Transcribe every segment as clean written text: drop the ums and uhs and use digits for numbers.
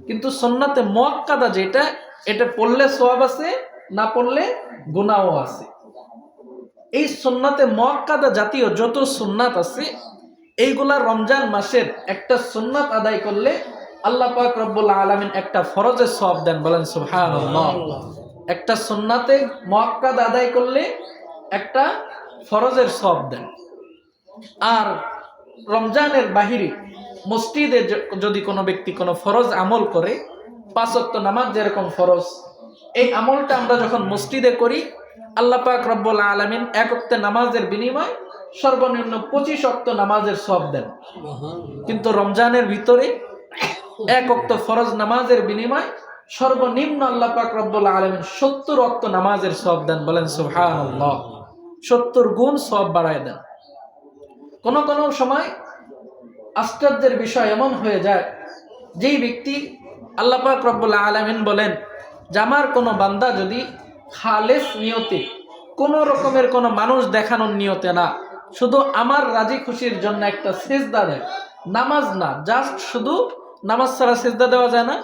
কিন্তু সুন্নাতে মুআক্কাদা যেটা, এটা পড়লে সওয়াব আছে, না পড়লে গুনাহও আছে। এই সুন্নাতে মুআক্কাদা জাতীয় যত সুন্নাত আছে এইগুলা রমজান মাসের একটা সুন্নাত আদায় করলে আল্লাহ পাক রব্বুল আলামিন একটা ফরজের সওয়াব দেন, বলেন সুবহানাল্লাহ। একটা সুন্নাতে মুআক্কাদা আদায় করলে একটা ফরজের সওয়াব দেন। আর রমজানের বাহিরে মসজিদে যদি কোনো ব্যক্তি কোনো ফরজ আমল করে, 5 ওয়াক্ত নামাজ যেরকম ফরজ, এই আমলটা আমরা যখন মসজিদে করি আল্লাহ পাক রব্বুল আলামিন 1 ওয়াক্ত নামাজের বিনিময়ে সর্বনিম্ন 25 ওয়াক্ত নামাজের সওয়াব দেন। কিন্তু রমজানের ভিতরে 1 ওয়াক্ত ফরজ নামাজের বিনিময়ে সর্বনিম্ন আল্লাহ পাক রব্বুল আলামিন 70 ওয়াক্ত নামাজের সওয়াব দেন, বলেন সুবহানাল্লাহ। 70 গুণ সওয়াব বাড়ায় দেন। কোন কোন সময় আশ্চর্যের বিষয় এমন হয়ে যায়, যেই ব্যক্তি আল্লাহ পাক রব্বুল আলামিন বলেন যে আমার কোনো বান্দা যদি খালেস নিয়তে, কোনো রকমের কোনো মানুষ দেখানোর নিয়তে না, শুধু আমার রাজি খুশির জন্য একটা সিজদা দেয়, নামাজ না, জাস্ট শুধু, নামাজ ছাড়া সিজদা দেওয়া যায় না,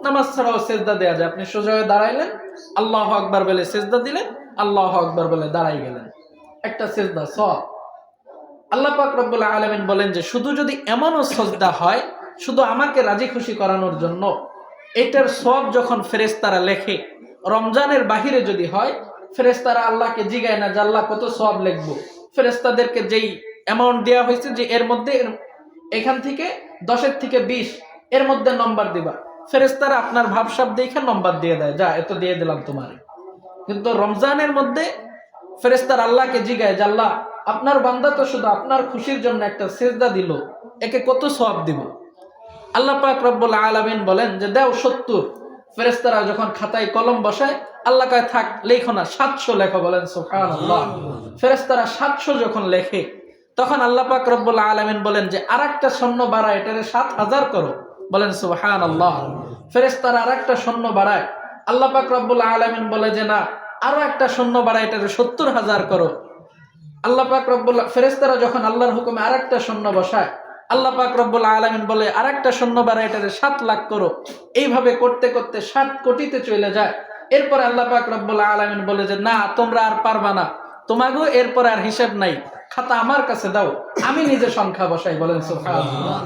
নামাজ ছাড়াও সিজদা দেওয়া যায়। আপনি সোজা হয়ে দাঁড়াইলেন, আল্লাহু আকবার বলে সিজদা দিলেন, আল্লাহু আকবার বলে দাঁড়াই গেলেন, একটা সিজদা সওয়াব। আল্লাহ পাক রব্বুল আলামিন বলেন যে শুধু যদি এমনও সাজদা হয় শুধু আমাকে রাজি খুশি করানোর জন্য, এটার সওয়াব যখন ফেরেশতারা লেখে, রমজানের বাহিরে যদি হয়, ফেরেশতারা আল্লাহকে জিগায় না যে আল্লাহ কত সওয়াব লিখবো। ফেরেশতাদেরকে যেই অ্যামাউন্ট দেওয়া হয়েছে যে এর মধ্যে এখান থেকে 10 থেকে 20 এর মধ্যে নম্বর দিবা, ফেরেশতারা আপনার ভাবসাব দেখে নম্বর দিয়ে দেয়, যা এত দিয়ে দিলাম তোমারে। কিন্তু রমজানের মধ্যে ফেরেশতারা আল্লাহকে জিগায় যে আল্লাহ আপনার বান্দা তো শুধু আপনার খুশির জন্য একটা সিজদা দিল, একে কত সওয়াব দিব। আল্লাহ পাক রব্বুল আলামিন বলেন যে দাও 70। ফেরেশতারা যখন খাতায় কলম বসায় আল্লাহ কয় থাক লেখো না, 700 লেখো, বলেন সুবহানাল্লাহ। ফেরেশতারা 700 যখন লেখে তখন আল্লাহ পাক রব্বুল আলামিন বলেন যে আরেকটা শূন্য বাড়ায়, এটারে 7000 করো, বলেন সুবহানাল্লাহ। ফেরেশতারা আরেকটা শূন্য বাড়ায়, আল্লাহ পাক রব্বুল আলামিন বলে যে না, আরো একটা শূন্য বাড়ায়, এটারে 70000 করো। আল্লাহ পাক রব্বুল, ফেরেশতারা যখন আল্লাহর হুকুমে আরেকটা শূন্য বসায়, আল্লাহ পাক রব্বুল আলামিন বলে আরেকটা শূন্য বাড়ায়, এটারে 7 লাখ করো। এইভাবে করতে করতে 7 কোটিতে চলে যায়। এরপরে আল্লাহ পাক রব্বুল আলামিন বলে যে না, তোমরা আর পারবা না, তোমাগো এরপরে আর হিসাব নাই, খাতা আমার কাছে দাও, আমি নিজে সংখ্যা বসাই, বলেন সুবহানাল্লাহ।